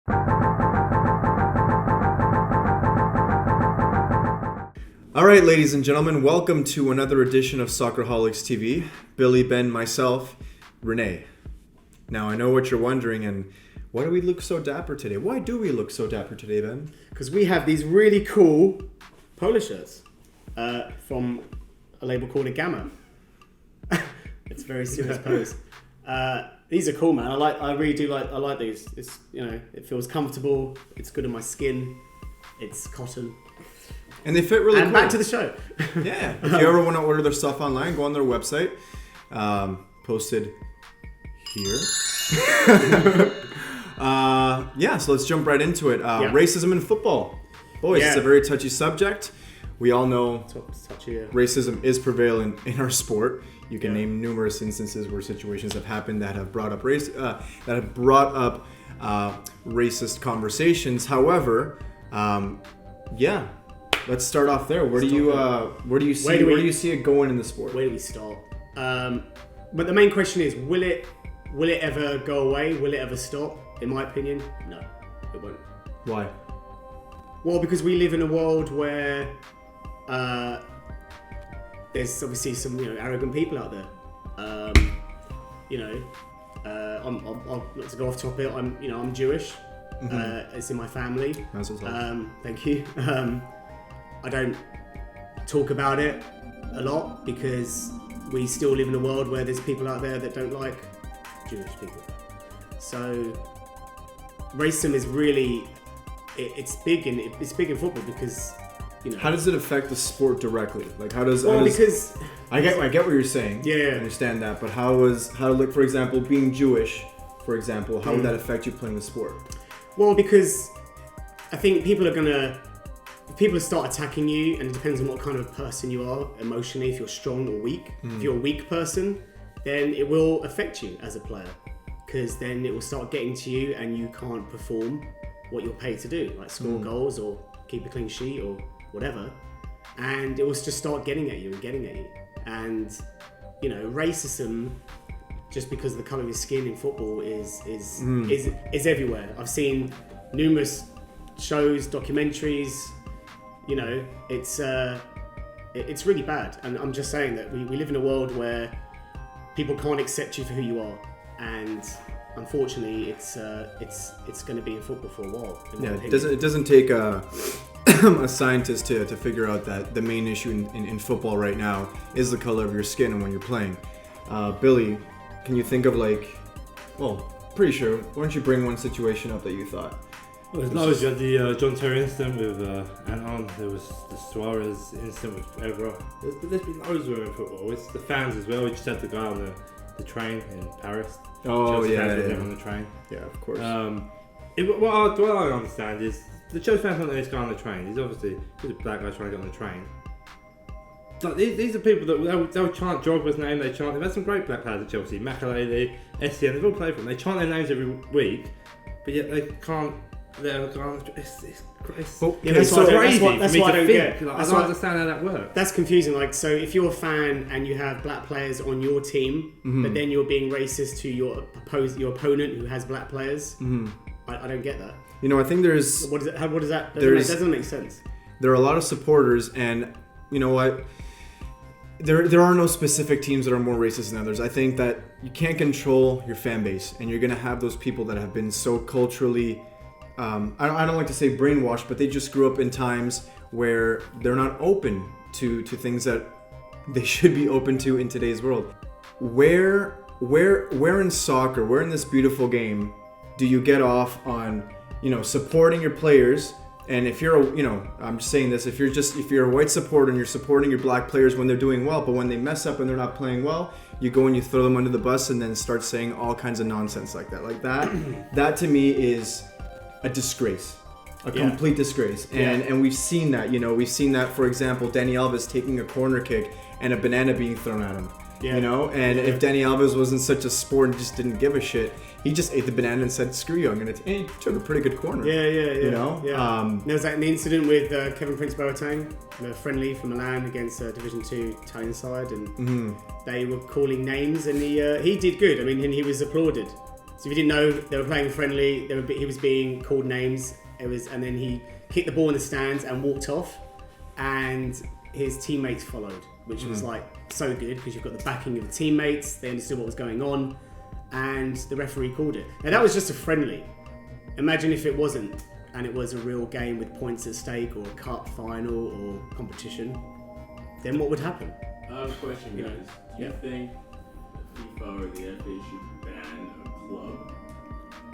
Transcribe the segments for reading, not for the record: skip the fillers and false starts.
All right, ladies and gentlemen, welcome to another edition of Soccerholics TV. Billy, Ben, myself, René. Now, I know what you're wondering, and why do we look so dapper today? Why do we look so dapper today, Ben? Because we have these really cool polo shirts from a label called Gamma. It's a very serious pose. These are cool, man. I really do like these. It's, it feels comfortable. It's good on my skin. It's cotton. And they fit really and cool. Back to the show. Yeah. If you ever want to order their stuff online, go on their website. Posted here. So let's jump right into it. Racism in football. Boys, it's a very touchy subject. We all know racism is prevalent in our sport. You can name numerous instances where situations have happened that have brought up racist conversations. However, let's start off there. Where do you see it going in the sport? Where do we start? But the main question is, will it ever go away? Will it ever stop? In my opinion, no, it won't. Why? Well, because we live in a world where there's obviously some arrogant people out there. I'm not to go off topic. I'm Jewish. Mm-hmm. It's in my family. Thank you. I don't talk about it a lot because we still live in a world where there's people out there that don't like Jewish people. So racism is really it's big in football because How does it affect the sport directly? Like because I get what you're saying. Yeah. I understand that, but for example, being Jewish, for example, how would that affect you playing the sport? Well, because I think people start attacking you, and it depends on what kind of person you are emotionally, if you're strong or weak. If you're a weak person, then it will affect you as a player, because then it will start getting to you and you can't perform what you're paid to do, like score goals or keep a clean sheet or whatever, and it will just start getting at you. And racism, just because of the colour of your skin in football, is everywhere. I've seen numerous shows, documentaries. It's really bad, and I'm just saying that we live in a world where people can't accept you for who you are, and unfortunately, it's going to be in football for a while. It doesn't take a scientist to figure out that the main issue in football right now is the color of your skin and when you're playing. Billy, can you think of pretty sure. Why don't you bring one situation up that you thought? Well, there's always the John Terry incident with Anton. There was the Suarez incident with Evra. There's been loads of them in football. It's the fans as well. We just had the guy on the train in Paris. Oh, Chelsea fans on the train. Yeah, of course. What I understand is the Chelsea fans don't let this guy on the train. He's a black guy trying to get on the train. Like, these are people that they'll chant Drogba's name. They've had some great black players at Chelsea. Makelele, Essien, they've all played for them. They chant their names every week, but yet they can't. It's so crazy for me to think. I don't understand how that works. That's confusing. So if you're a fan and you have black players on your team, but then you're being racist to your opponent who has black players, I don't get that. I think there's... What does that... That doesn't make sense. There are a lot of supporters, and you know what? There are no specific teams that are more racist than others. I think that you can't control your fan base, and you're going to have those people that have been so culturally... I don't like to say brainwashed, but they just grew up in times where they're not open to things that they should be open to in today's world. Where in soccer, where in this beautiful game, do you get off on, supporting your players? And if you're I'm just saying this, if you're a white supporter and you're supporting your black players when they're doing well, but when they mess up and they're not playing well, you go and you throw them under the bus and then start saying all kinds of nonsense like that. That to me is a disgrace, complete disgrace. And we've seen that, we've seen that, for example, Dani Alves taking a corner kick and a banana being thrown at him. If Dani Alves wasn't such a sport and just didn't give a shit, he just ate the banana and said, "Screw you, I'm gonna." And he took a pretty good corner. There was that incident with Kevin Prince Boateng, the friendly from Milan against Division 2 Italian side, and they were calling names, and he did good. I mean, and he was applauded. So if you didn't know, they were playing friendly. He was being called names. And then he kicked the ball in the stands and walked off, and his teammates followed, which was like so good because you've got the backing of the teammates. They understood what was going on, and the referee called it. Now that was just a friendly. Imagine if it wasn't, and it was a real game with points at stake, or a cup final, or competition. Then what would happen? I have a question, guys. Do you think FIFA or the FA should ban a club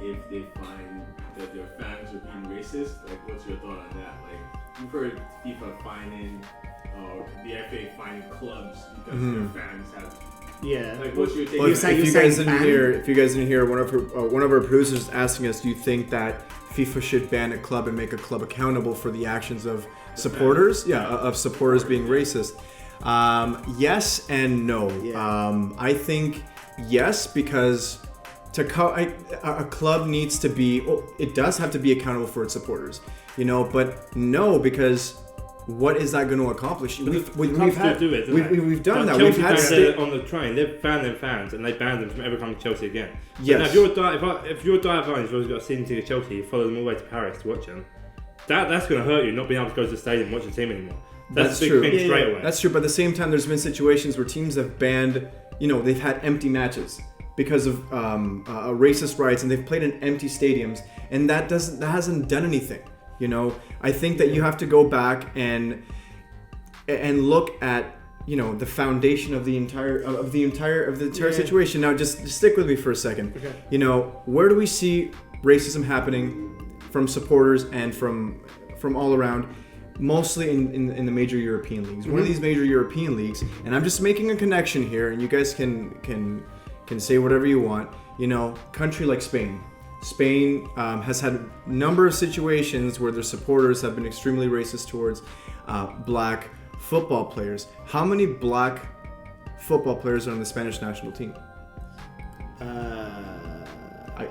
if they find that their fans are being racist? Like, what's your thought on that? Like, you've heard FIFA fining, or the FA fining clubs because their fans have. Yeah. Like, what's your take? Well, on if that? you guys didn't hear, one of our producers is asking us, do you think that FIFA should ban a club and make a club accountable for the actions of supporters? Yeah, of supporters being racist. Yes and no. Yeah. I think yes, because a club needs to be. It does have to be accountable for its supporters, But no, because what is that going to accomplish? We've done that. Chelsea We've had fans on the train. They've banned their fans and they banned them from ever coming to Chelsea again. Yes. Now, if you're a diehard fan, you've always got a season ticket to Chelsea. You follow them all the way to Paris to watch them. That's going to hurt you. Not being able to go to the stadium and watch the team anymore. That's a big true. thing straight away. That's true, but at the same time, there's been situations where teams have banned, they've had empty matches because of racist riots, and they've played in empty stadiums, and that hasn't done anything. I think that you have to go back and look at the foundation of the entire situation. Now, just stick with me for a second. Okay. Where do we see racism happening from supporters and from all around? Mostly in the major European leagues. One of these major European leagues, and I'm just making a connection here, and you guys can say whatever you want. Country like Spain. Spain has had a number of situations where their supporters have been extremely racist towards black football players. How many black football players are on the Spanish national team?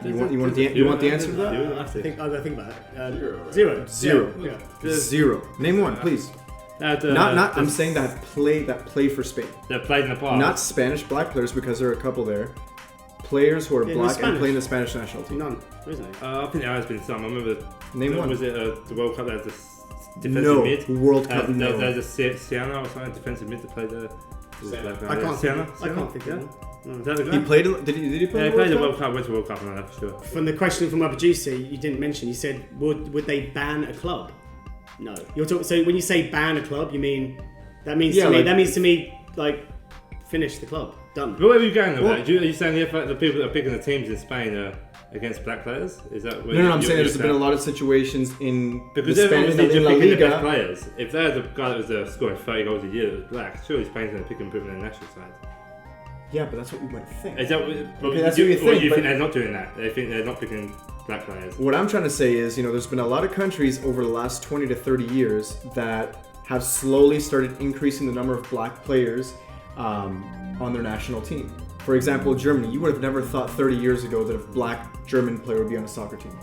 You want the answer to that? I gotta think about it. Zero. Yeah. Zero. Name one, please. I'm saying that play for Spain. That played in the past. Not Spanish black players, because there are a couple there. Players who are black and play in the Spanish national team. None, isn't it? I think there has been some. I remember. Name one. Was it the World Cup? There was a defensive No. mid. World Cup, no. There's a Sienna or something, defensive mid that played the. I can't think of it. Is that the guy? He played. Did he play? Yeah, he in played the the World Cup. Went to World Cup, and that's for sure. From the question from our producer, you didn't mention. You said, would they ban a club? No. So when you say ban a club, you mean that means to me like finish the club. Done. But where are you going though? Are you saying the people that are picking the teams in Spain are against black players? Is that what No, I'm saying there's been a lot of situations in because the Spanish they're La picking the best Liga. players. If they're the guy that was scoring 30 goals a year that was black, surely Spain's going to pick and put them in their national side. Yeah, but that's what you might think. Is that that's what you think. Or you think they're not doing that? They think they're not picking black players. What I'm trying to say is, there's been a lot of countries over the last 20 to 30 years that have slowly started increasing the number of black players on their national team. For example, Germany. You would have never thought 30 years ago that a black German player would be on a soccer team.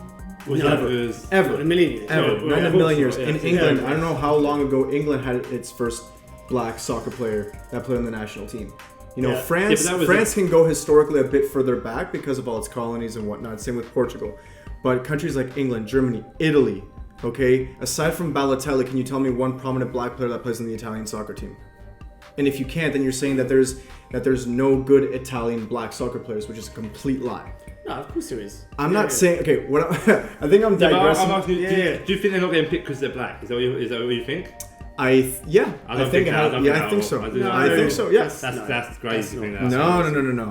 Ever. In a million years. Ever. Yeah, Not in a million years. yeah, In yeah. England, I don't know how long ago England had its first black soccer player that played on the national team. Yeah. France can go historically a bit further back because of all its colonies and whatnot. Same with Portugal. But countries like England, Germany, Italy, okay? Aside from Balotelli, can you tell me one prominent black player that plays on the Italian soccer team? And if you can't, then you're saying that there's no good Italian black soccer players, which is a complete lie. No, of course there is. I'm not saying. Okay, what I think I'm digressing. I'm asking, do you think they're not getting picked because they're black? Is that what you think? I think so. I think so. Yes. That's crazy. No. No.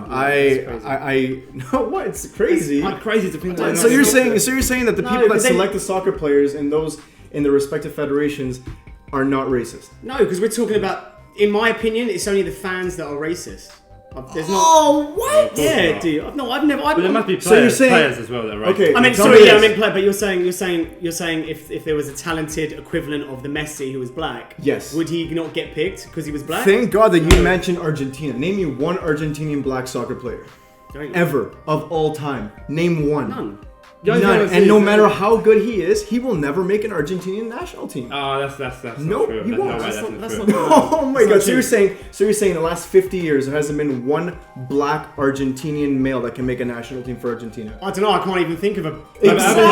What? It's crazy. It's crazy to think that. So you're saying that the people that select the soccer players and those in the respective federations are not racist? No, because we're talking about. In my opinion, it's only the fans that are racist. There's not. Oh, what? Yeah, dude. No, I've never. But there must be So you're saying- players as well that are racist. Okay. I mean, Tell sorry, me yeah, I this. mean, player. But you're saying if there was a talented equivalent of the Messi who was black, Yes. would he not get picked because he was black? Thank God that you mentioned Argentina. Name me one Argentinian black soccer player Don't you? ever of all time. Name one. None. None. And no matter how good he is, he will never make an Argentinian national team. Oh, that's No, not true. he won't. That's That's not not true. true. Oh my It's god! not So true. you're saying in the last 50 years there hasn't been one black Argentinian male that can make a national team for Argentina? I don't know. I can't even think of a Exactly.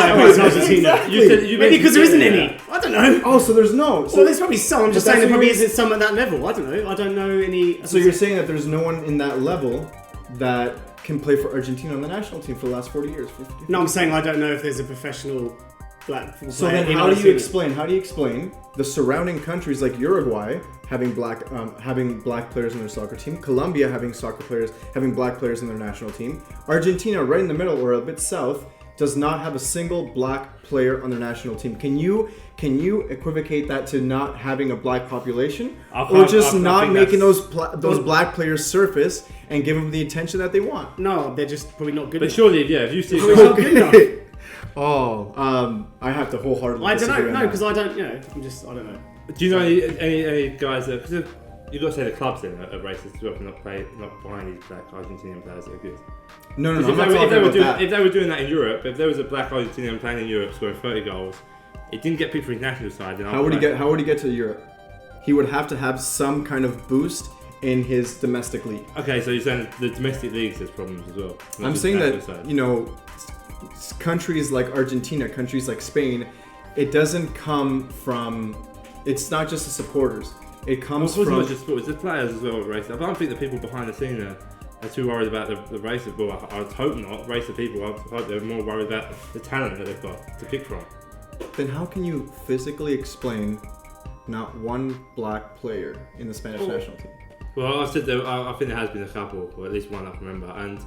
Argentina. Exactly. You said you Maybe because there isn't basically any. said I don't know. Oh, so there's no. So there's probably some. I'm just But saying there that's probably what you're- isn't some at that level. I don't know. I don't know any. So you're saying that there's no one in that level that can play for Argentina on the national team for the last 40 years? 50, No, I'm saying I don't know if there's a professional black football So player then, in how do you Argentina. explain the surrounding countries like Uruguay having black players in their soccer team, Colombia having black players in their national team, Argentina right in the middle or a bit south does not have a single black player on their national team? Can you equivocate that to not having a black population, or just not making those black players surface and give them the attention that they want? No, they're just probably not good But enough. surely, if you see, Probably not good enough. I have to wholeheartedly I don't disagree know. on No, that. because I don't. I don't know. do you know any guys that? Because you've got to say the clubs then are racist as well for not buying these black Argentinian players that are good. No, I'm If not they, talking were about doing, that. if they were doing that in Europe, if there was a black Argentinian playing in Europe scoring 30 goals, it didn't get picked for his national side. Then How would he get to Europe? He would have to have some kind of boost in his domestic league. Okay, so you're saying the domestic leagues has problems as well. not I'm just saying national that side. countries like Argentina, countries like Spain, it doesn't come from. It's not just the supporters. It comes Well, from. not just sports, there's players as well with race. I don't think the people behind the scene are too worried about the race of. Well, I hope not. Race of people. I hope they're more worried about the talent that they've got to pick from. Then how can you physically explain not one black player in the Spanish national team? Well, I said I think there has been a couple, or at least one I can remember, and.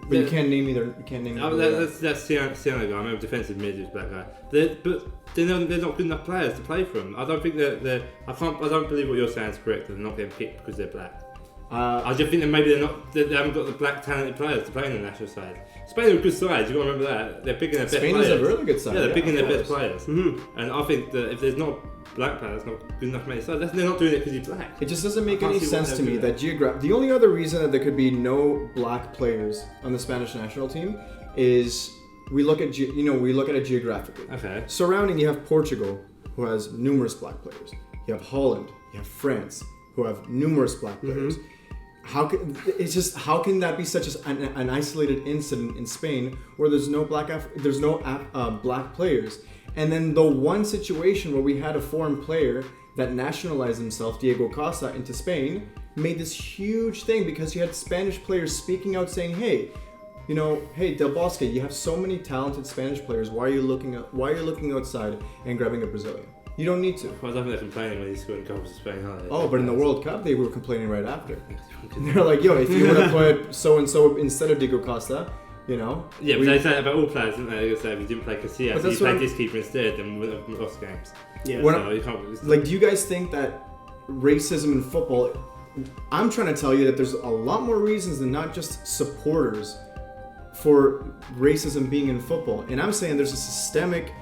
But you can't name either. You can't name. Oh, that's Sienna guy. I remember defensive mid is black guy. But they're not good enough players to play for them. I don't think they're. I don't believe what you're saying is correct. They're not getting picked because they're black. I just think that maybe they haven't got the black talented players to play in the national side. Spain are a good side. You got to remember that they're picking their best Spain players. is a really good side. Yeah, they're picking their of best course. players. Mm-hmm. And I think that if there's not black players, not good enough to make the side. They're not doing it because he's black. It just doesn't make I can't any see what sense to they're me doing. that the only other reason that there could be no black players on the Spanish national team is we look at it geographically. Okay. Surrounding, you have Portugal, who has numerous black players. You have Holland, you have France, who have numerous black players. How can that be such an isolated incident in Spain where there's no black players? And then the one situation where we had a foreign player that nationalized himself, Diego Costa, into Spain, made this huge thing because you had Spanish players speaking out saying, hey, Del Bosque, you have so many talented Spanish players. Why are you looking outside and grabbing a Brazilian? You don't need to. Well, I don't think they're complaining when he's scoring goals for Spain, are they? Oh, but in the World Cup, they were complaining right after. They're like, yo, if you would have put so-and-so instead of Diego Costa, Yeah, but they say that about all players, didn't they? They say if you didn't play Casillas, But if you played this keeper instead, then we would have lost games. Yeah. So you can't... do you guys think that racism in football, I'm trying to tell you that there's a lot more reasons than not just supporters for racism being in football. And I'm saying there's a systemic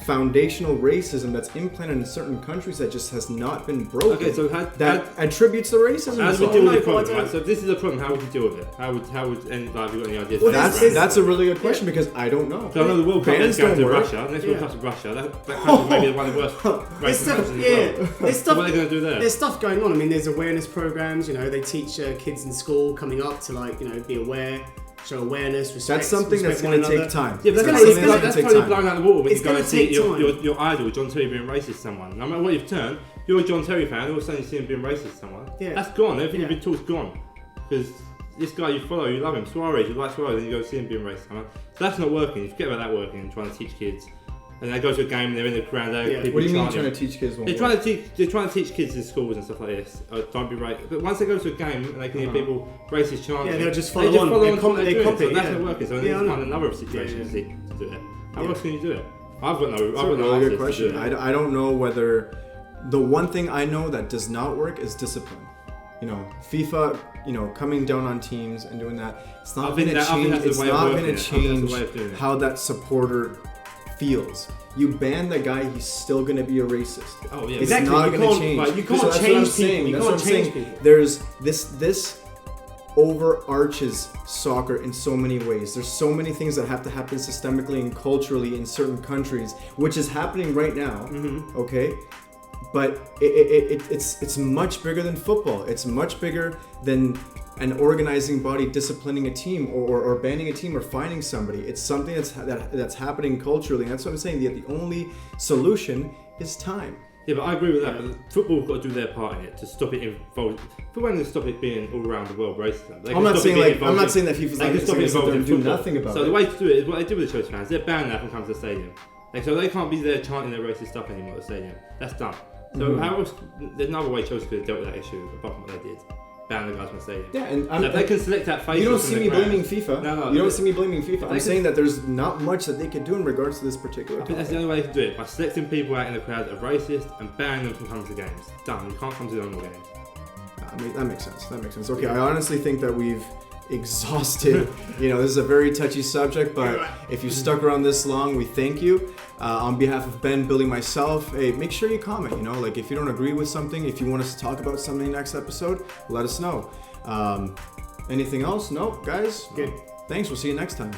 foundational racism that's implanted in certain countries that just has not been broken. Okay, so attributes to racism. how as do we well. deal with the problem? Right? So if this is a problem, how would you deal with it? How would and have you got any ideas? Well, That's a really good question because I don't know. So I know the World Cup Bans is going don't to work. Russia. Next World Cup's in Russia. That country may be one of the worst racist countries in the world. There's So stuff. what are they going to do there? There's stuff going on. I mean, there's awareness programs. They teach kids in school coming up to be aware, show awareness, respect. That's something that's going to take time. Yeah, but It's that's gonna- totally blown out of the water when It's you go gonna and see take your idol, John Terry, being racist to someone. No matter what you've turned, you're a John Terry fan, all of a sudden you see him being racist to someone. Yeah. That's gone. Everything you've Yeah. been taught is gone. Because this guy you follow, you love him, Suarez, you like Suarez, and you go see him being racist to someone. So that's not working. You forget about that working and trying to teach kids. And they go to a game and they're in the ground, Yeah. people What do you mean chanting. trying to teach kids? They're trying to teach kids in schools and stuff like this. Don't be racist. But once they go to a game and they can hear people racist chanting, Yeah, they'll just they follow on. They to what they're doing. copy, So that's yeah. not working. So Yeah, they I need to know. find another situation to do it. How Yeah. else can you do it? I've got no. That's a really good question. I don't know whether the one thing I know that does not work is discipline. FIFA, coming down on teams and doing that. It's not going to change. It's not going to change how that supporter feels. You ban the guy, he's still going to be a racist. Oh yeah, It's Exactly, not you going to can't- change. like, you can't So that's what change I'm people. saying. You That's can't what I'm change saying. people. There's this overarches soccer in so many ways. There's so many things that have to happen systemically and culturally in certain countries, which is happening right now. Okay, but it's much bigger than football. It's much bigger than an organizing body disciplining a team or banning a team or finding somebody. It's something that's happening culturally, and that's what I'm saying. The only solution is time. Yeah, but I agree with that. But football's got to do their part in it to stop it involved. Football can stop it being all around the world racism. I'm not saying that FIFA's they like can stop it to involved in do football. nothing about So it. the way to do it is what they do with the Chelsea fans. They're banned now from coming to the stadium. So they can't be there chanting their racist stuff anymore at the stadium. That's done. So how else? There's no other way Chelsea could have dealt with that issue apart from what they did. Ban the guys from the stadium. Yeah, and So if they can select that face. you don't see me blaming FIFA. No, you don't see me blaming FIFA. I'm can- saying that there's not much that they could do in regards to this particular I think that's topic. the only way to do it, by selecting people out in the crowd that are racist and banning them from coming to games. Done. You can't come to the normal games. I mean, that makes sense. Okay, I honestly think that we've exhausted. This is a very touchy subject, but if you stuck around this long, we thank you. On behalf of Ben, Billy, myself, hey, make sure you comment. Like if you don't agree with something, if you want us to talk about something next episode, let us know. Anything else? No, guys. Good. Thanks. We'll see you next time.